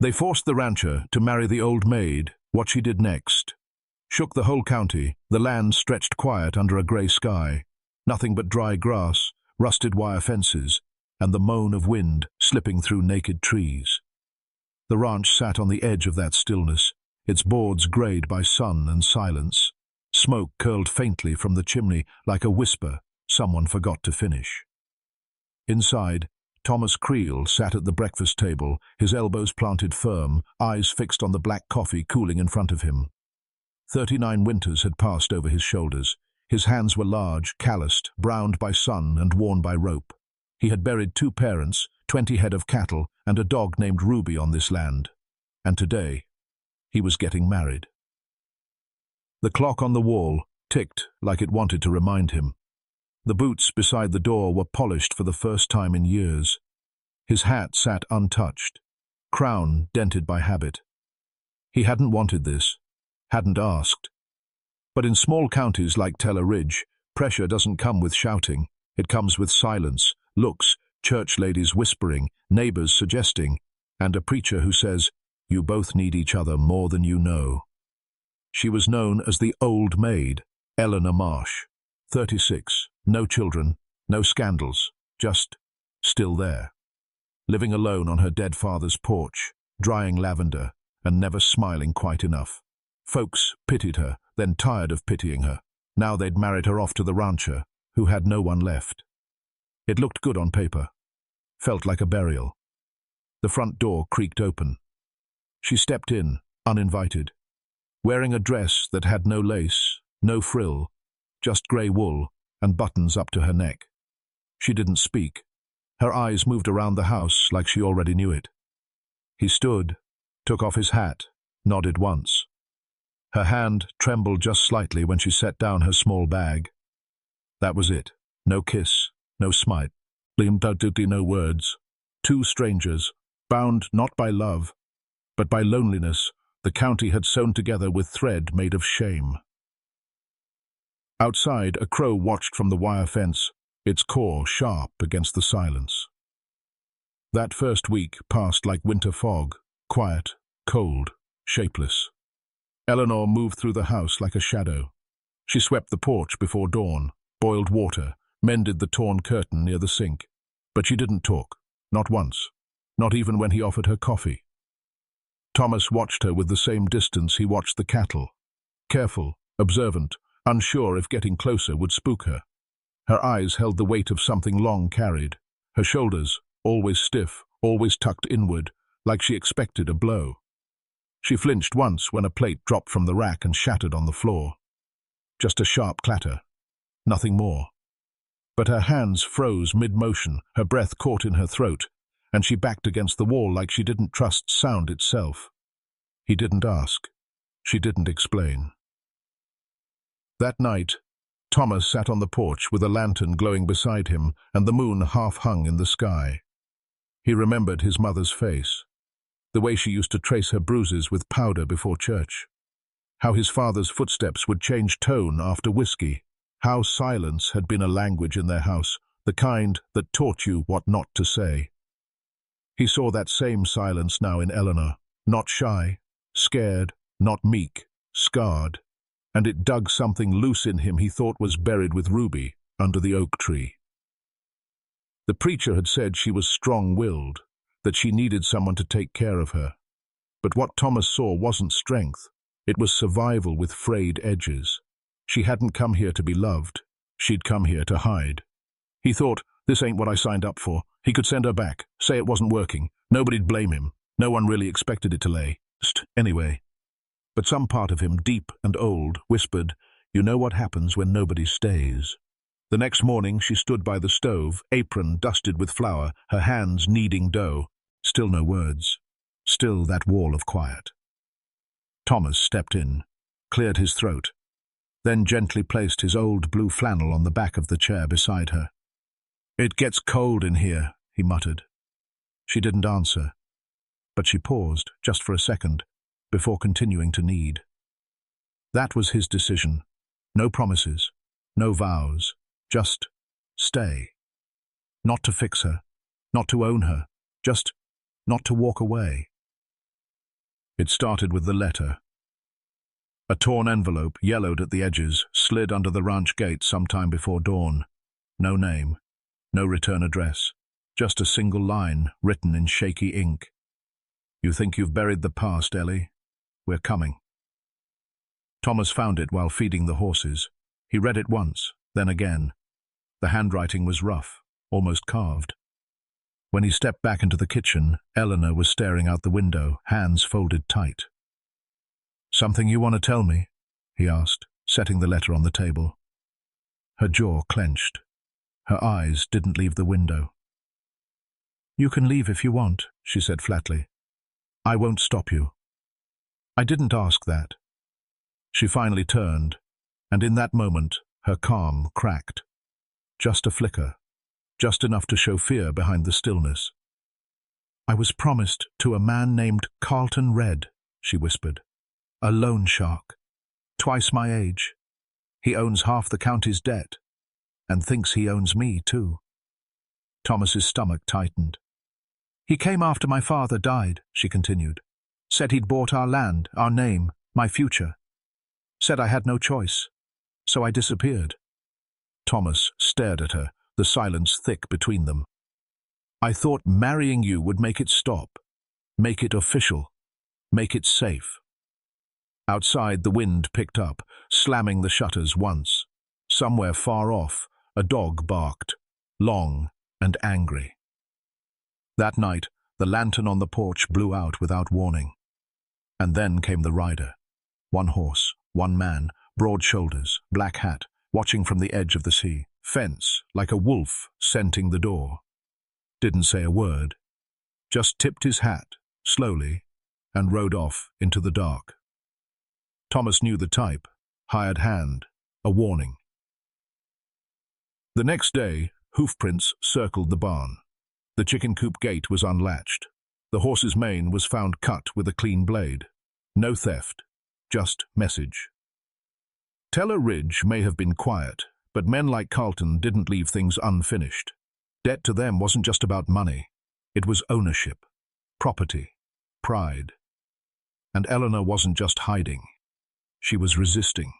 They forced the rancher to marry the old maid. What she did next shook the whole county. The land stretched quiet under a grey sky. Nothing but dry grass, rusted wire fences, and the moan of wind slipping through naked trees. The ranch sat on the edge of that stillness, its boards greyed by sun and silence. Smoke curled faintly from the chimney like a whisper someone forgot to finish. Inside, Thomas Creel sat at the breakfast table, his elbows planted firm, eyes fixed on the black coffee cooling in front of him. 39 winters had passed over his shoulders. His hands were large, calloused, browned by sun and worn by rope. He had buried 2 parents, 20 head of cattle, and a dog named Ruby on this land. And today, he was getting married. The clock on the wall ticked like it wanted to remind him. The boots beside the door were polished for the first time in years. His hat sat untouched, crown dented by habit. He hadn't wanted this, hadn't asked. But in small counties like Teller Ridge, pressure doesn't come with shouting. It comes with silence, looks, church ladies whispering, neighbors suggesting, and a preacher who says, "You both need each other more than you know." She was known as the Old Maid, Eleanor Marsh, 36, no children, no scandals, just still there. Living alone on her dead father's porch, drying lavender, and never smiling quite enough. Folks pitied her, then tired of pitying her. Now they'd married her off to the rancher, who had no one left. It looked good on paper. Felt like a burial. The front door creaked open. She stepped in, uninvited, wearing a dress that had no lace, no frill, just grey wool and buttons up to her neck. She didn't speak. Her eyes moved around the house like she already knew it. He stood, took off his hat, nodded once. Her hand trembled just slightly when she set down her small bag. That was it. No kiss, no smite, no words. 2 strangers, bound not by love, but by loneliness the county had sewn together with thread made of shame. Outside, a crow watched from the wire fence, its caw sharp against the silence. That first week passed like winter fog, quiet, cold, shapeless. Eleanor moved through the house like a shadow. She swept the porch before dawn, boiled water, mended the torn curtain near the sink. But she didn't talk, not once, not even when he offered her coffee. Thomas watched her with the same distance he watched the cattle. Careful, observant, unsure if getting closer would spook her. Her eyes held the weight of something long carried. Her shoulders, always stiff, always tucked inward, like she expected a blow. She flinched once when a plate dropped from the rack and shattered on the floor. Just a sharp clatter. Nothing more. But her hands froze mid-motion, her breath caught in her throat, and she backed against the wall like she didn't trust sound itself. He didn't ask. She didn't explain. That night, Thomas sat on the porch with a lantern glowing beside him and the moon half hung in the sky. He remembered his mother's face, the way she used to trace her bruises with powder before church, how his father's footsteps would change tone after whiskey, how silence had been a language in their house, the kind that taught you what not to say. He saw that same silence now in Eleanor, not shy, scared, not meek, scarred, and it dug something loose in him he thought was buried with Ruby under the oak tree. The preacher had said she was strong-willed, that she needed someone to take care of her. But what Thomas saw wasn't strength, it was survival with frayed edges. She hadn't come here to be loved, she'd come here to hide. He thought, this ain't what I signed up for. He could send her back, say it wasn't working. Nobody'd blame him. No one really expected it to last anyway. But some part of him, deep and old, whispered, you know what happens when nobody stays. The next morning she stood by the stove, apron dusted with flour, her hands kneading dough. Still no words. Still that wall of quiet. Thomas stepped in, cleared his throat, then gently placed his old blue flannel on the back of the chair beside her. It gets cold in here, he muttered. She didn't answer, but she paused, just for a second, before continuing to knead. That was his decision. No promises, no vows, just stay. Not to fix her, not to own her, just not to walk away. It started with the letter. A torn envelope, yellowed at the edges, slid under the ranch gate sometime before dawn. No name, no return address, just a single line written in shaky ink. "You think you've buried the past, Ellie? We're coming." Thomas found it while feeding the horses. He read it once, then again. The handwriting was rough, almost carved. When he stepped back into the kitchen, Eleanor was staring out the window, hands folded tight. "Something you want to tell me?" he asked, setting the letter on the table. Her jaw clenched. Her eyes didn't leave the window. "You can leave if you want," she said flatly. "I won't stop you." "I didn't ask that." She finally turned, and in that moment, her calm cracked. Just a flicker, just enough to show fear behind the stillness. "I was promised to a man named Carlton Red," she whispered. "A loan shark. Twice my age. He owns half the county's debt, and thinks he owns me, too." Thomas's stomach tightened. "He came after my father died," she continued. "Said he'd bought our land, our name, my future. Said I had no choice. So I disappeared." Thomas stared at her, the silence thick between them. "I thought marrying you would make it stop, make it official, make it safe." Outside, the wind picked up, slamming the shutters once. Somewhere far off, a dog barked, long and angry. That night, the lantern on the porch blew out without warning. And then came the rider. One horse, one man, broad shoulders, black hat, watching from the edge of the sea. Fence, like a wolf, scenting the door. Didn't say a word. Just tipped his hat, slowly, and rode off into the dark. Thomas knew the type. Hired hand. A warning. The next day, hoofprints circled the barn. The chicken coop gate was unlatched. The horse's mane was found cut with a clean blade. No theft, just message. Teller Ridge may have been quiet, but men like Carlton didn't leave things unfinished. Debt to them wasn't just about money. It was ownership, property, pride. And Eleanor wasn't just hiding. She was resisting.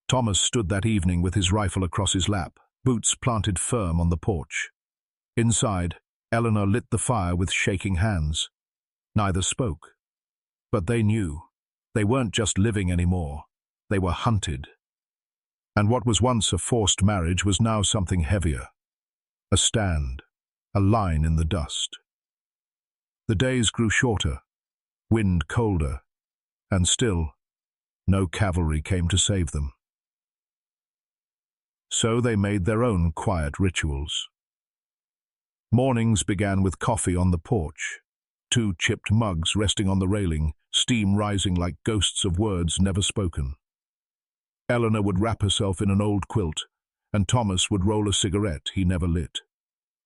Thomas stood that evening with his rifle across his lap, boots planted firm on the porch. Inside, Eleanor lit the fire with shaking hands. Neither spoke. But they knew. They weren't just living anymore. They were hunted. And what was once a forced marriage was now something heavier. A stand. A line in the dust. The days grew shorter. Wind colder. And still, no cavalry came to save them. So they made their own quiet rituals. Mornings began with coffee on the porch, 2 chipped mugs resting on the railing, steam rising like ghosts of words never spoken. Eleanor would wrap herself in an old quilt, and Thomas would roll a cigarette he never lit.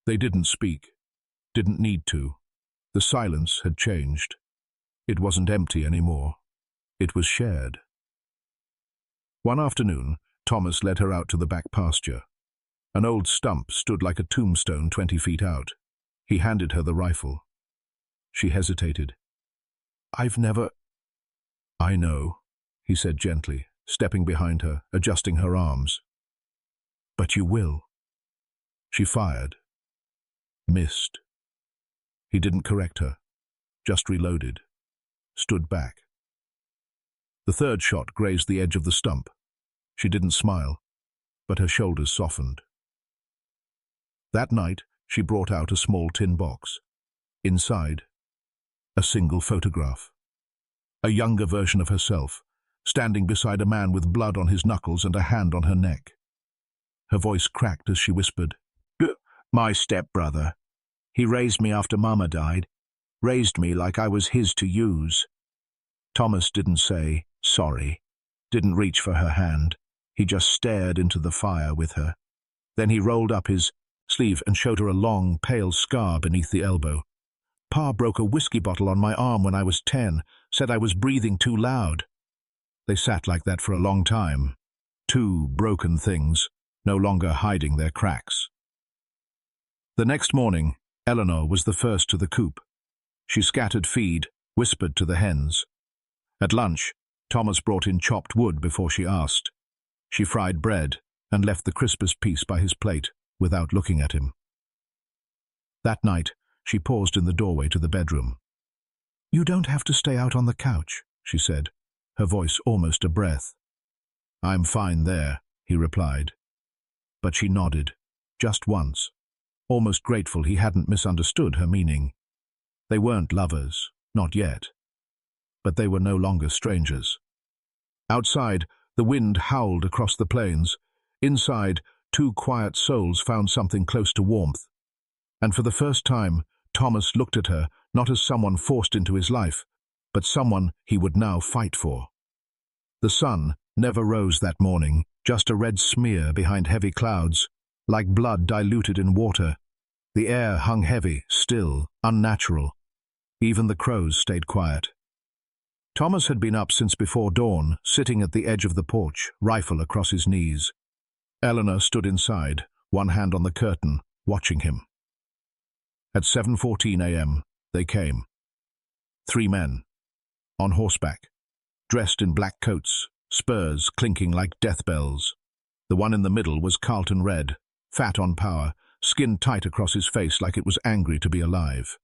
They didn't speak, didn't need to. The silence had changed. It wasn't empty anymore. It was shared. One afternoon, Thomas led her out to the back pasture. An old stump stood like a tombstone 20 feet out. He handed her the rifle. She hesitated. "I've never—" "I know," he said gently, stepping behind her, adjusting her arms. "But you will." She fired. Missed. He didn't correct her, just reloaded. Stood back. The third shot grazed the edge of the stump. She didn't smile, but her shoulders softened. That night, she brought out a small tin box. Inside, a single photograph. A younger version of herself, standing beside a man with blood on his knuckles and a hand on her neck. Her voice cracked as she whispered, "My stepbrother. He raised me after Mama died, raised me like I was his to use." Thomas didn't say, "Sorry," didn't reach for her hand. He just stared into the fire with her. Then he rolled up his sleeve and showed her a long, pale scar beneath the elbow. "Pa broke a whiskey bottle on my arm when I was 10, said I was breathing too loud." They sat like that for a long time. 2 broken things, no longer hiding their cracks. The next morning, Eleanor was the first to the coop. She scattered feed, whispered to the hens. At lunch, Thomas brought in chopped wood before she asked. She fried bread and left the crispest piece by his plate without looking at him. That night, she paused in the doorway to the bedroom. "You don't have to stay out on the couch," she said, her voice almost a breath. "I'm fine there," he replied. But she nodded, just once, almost grateful he hadn't misunderstood her meaning. They weren't lovers, not yet. But they were no longer strangers. Outside, the wind howled across the plains. Inside, two quiet souls found something close to warmth. And for the first time, Thomas looked at her not as someone forced into his life, but someone he would now fight for. The sun never rose that morning, just a red smear behind heavy clouds, like blood diluted in water. The air hung heavy, still, unnatural. Even the crows stayed quiet. Thomas had been up since before dawn, sitting at the edge of the porch, rifle across his knees. Eleanor stood inside, one hand on the curtain, watching him. At 7:14 a.m., they came. 3 men, on horseback, dressed in black coats, spurs clinking like death bells. The one in the middle was Carlton Red, fat on power, skin tight across his face like it was angry to be alive.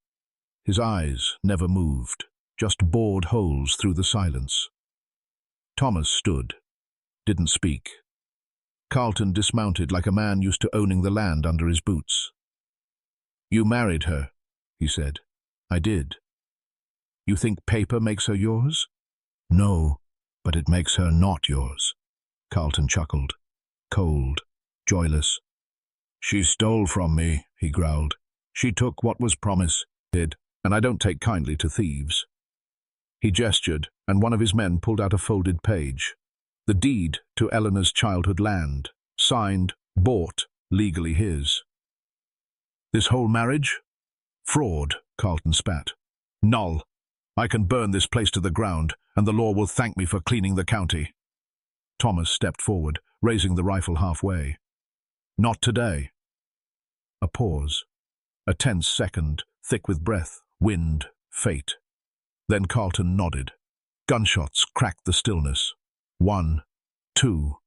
His eyes never moved, just bored holes through the silence. Thomas stood, didn't speak. Carlton dismounted like a man used to owning the land under his boots. "You married her," he said. "I did." "You think paper makes her yours?" "No, but it makes her not yours." Carlton chuckled, cold, joyless. "She stole from me," he growled. "She took what was promised, and I don't take kindly to thieves." He gestured, and one of his men pulled out a folded page. The deed to Eleanor's childhood land, signed, bought, legally his. "This whole marriage? Fraud," Carlton spat. "Null. I can burn this place to the ground, and the law will thank me for cleaning the county." Thomas stepped forward, raising the rifle halfway. "Not today." A pause. A tense second, thick with breath, wind, fate. Then Carlton nodded. Gunshots cracked the stillness. 1, 2.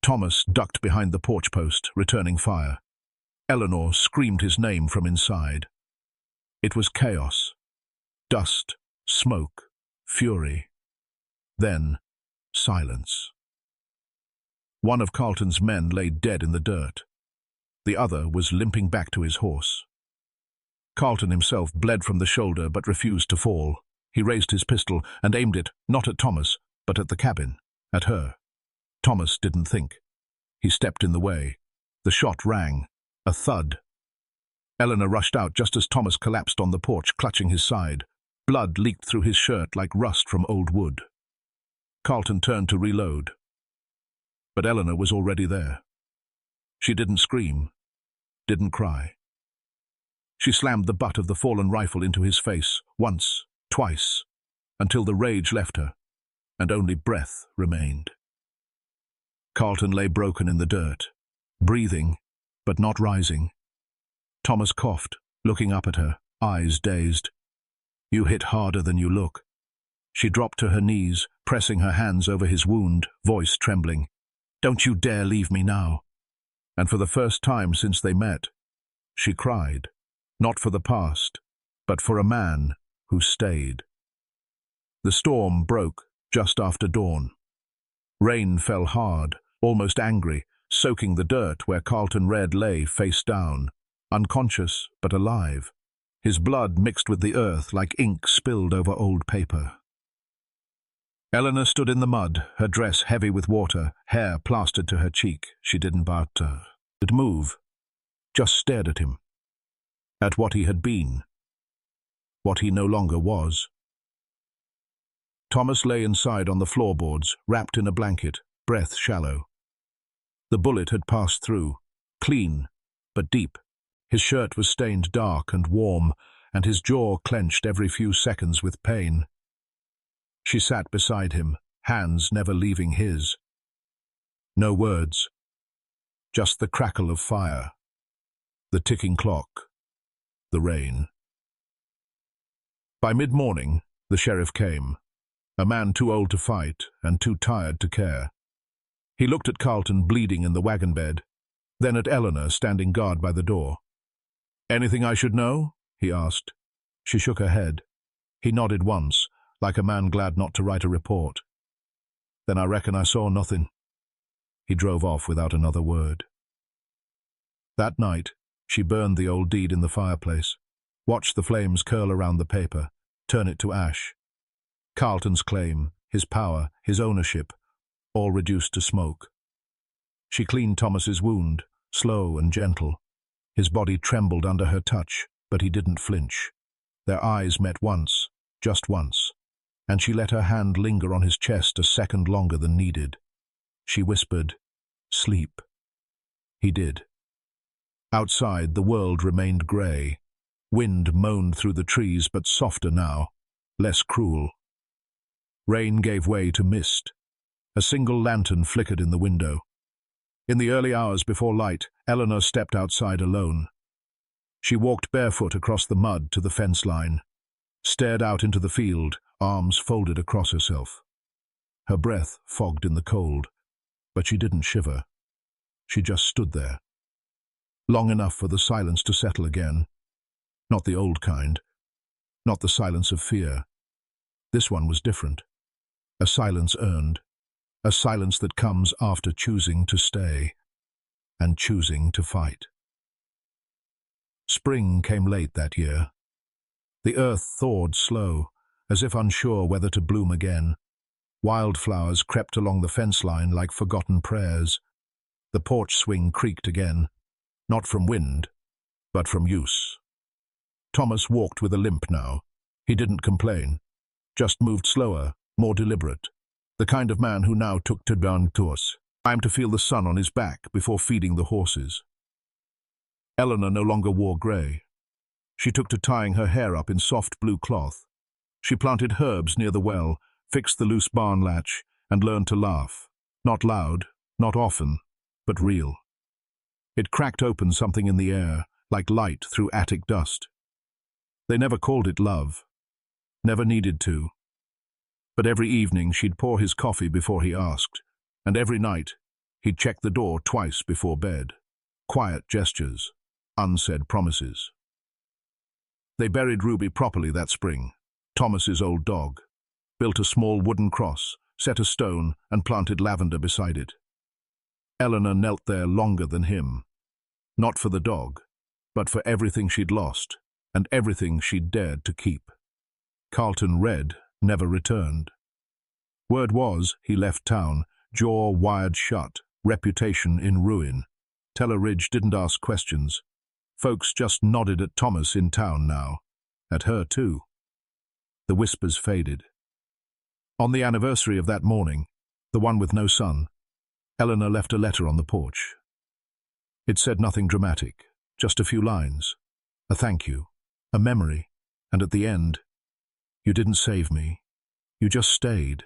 Thomas ducked behind the porch post, returning fire. Eleanor screamed his name from inside. It was chaos. Dust, smoke, fury. Then, silence. One of Carlton's men lay dead in the dirt. The other was limping back to his horse. Carlton himself bled from the shoulder but refused to fall. He raised his pistol and aimed it, not at Thomas, but at the cabin, at her. Thomas didn't think. He stepped in the way. The shot rang. A thud. Eleanor rushed out just as Thomas collapsed on the porch, clutching his side. Blood leaked through his shirt like rust from old wood. Carlton turned to reload. But Eleanor was already there. She didn't scream, didn't cry. She slammed the butt of the fallen rifle into his face, once, twice, until the rage left her, and only breath remained. Carlton lay broken in the dirt, breathing, but not rising. Thomas coughed, looking up at her, eyes dazed. "You hit harder than you look." She dropped to her knees, pressing her hands over his wound, voice trembling. "Don't you dare leave me now." And for the first time since they met, she cried, not for the past, but for a man who stayed. The storm broke just after dawn. Rain fell hard, almost angry, soaking the dirt where Carlton Red lay face down, unconscious but alive. His blood mixed with the earth like ink spilled over old paper. Eleanor stood in the mud, her dress heavy with water, hair plastered to her cheek. She didn't move, just stared at him, at what he had been, what he no longer was. Thomas lay inside on the floorboards, wrapped in a blanket, breath shallow. The bullet had passed through, clean, but deep. His shirt was stained dark and warm, and his jaw clenched every few seconds with pain. She sat beside him, hands never leaving his. No words, just the crackle of fire, the ticking clock, the rain. By mid-morning, The sheriff came, a man too old to fight and too tired to care. He looked at Carlton bleeding in the wagon bed, then at Eleanor standing guard by the door. "Anything I should know?" he asked. She shook her head. He nodded once, like a man glad not to write a report. "Then I reckon I saw nothing." He drove off without another word. That night, she burned the old deed in the fireplace, watched the flames curl around the paper, turn it to ash. Carlton's claim, his power, his ownership, all reduced to smoke. She cleaned Thomas's wound, slow and gentle. His body trembled under her touch, but he didn't flinch. Their eyes met once, just once, and she let her hand linger on his chest a second longer than needed. She whispered, "Sleep." He did. Outside, the world remained grey. Wind moaned through the trees, but softer now, less cruel. Rain gave way to mist. A single lantern flickered in the window. In the early hours before light, Eleanor stepped outside alone. She walked barefoot across the mud to the fence line, stared out into the field, arms folded across herself. Her breath fogged in the cold, but she didn't shiver. She just stood there. Long enough for the silence to settle again. Not the old kind. Not the silence of fear. This one was different. A silence earned. A silence that comes after choosing to stay and choosing to fight. Spring came late that year. The earth thawed slow, as if unsure whether to bloom again. Wildflowers crept along the fence line like forgotten prayers. The porch swing creaked again, not from wind, but from use. Thomas walked with a limp now. He didn't complain, just moved slower, more deliberate. The kind of man who now took to down tours, time to feel the sun on his back before feeding the horses. Eleanor no longer wore grey. She took to tying her hair up in soft blue cloth. She planted herbs near the well, fixed the loose barn latch, and learned to laugh. Not loud, not often, but real. It cracked open something in the air, like light through attic dust. They never called it love. Never needed to. But every evening she'd pour his coffee before he asked, and every night he'd check the door twice before bed. Quiet gestures, unsaid promises. They buried Ruby properly that spring, Thomas's old dog, built a small wooden cross, set a stone, and planted lavender beside it. Eleanor knelt there longer than him, not for the dog, but for everything she'd lost and everything she'd dared to keep. Carlton read, never returned. Word was he left town, jaw wired shut, reputation in ruin. Teller Ridge didn't ask questions. Folks just nodded at Thomas in town now. At her too. The whispers faded. On the anniversary of that morning, the one with no sun, Eleanor left a letter on the porch. It said nothing dramatic, just a few lines. A thank you, a memory, and at the end, "You didn't save me. You just stayed,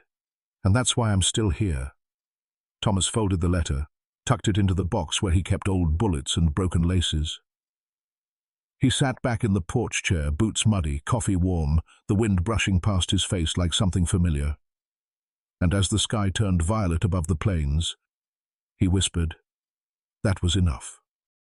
and that's why I'm still here." Thomas folded the letter, tucked it into the box where he kept old bullets and broken laces. He sat back in the porch chair, boots muddy, coffee warm, the wind brushing past his face like something familiar. And as the sky turned violet above the plains, he whispered, "That was enough."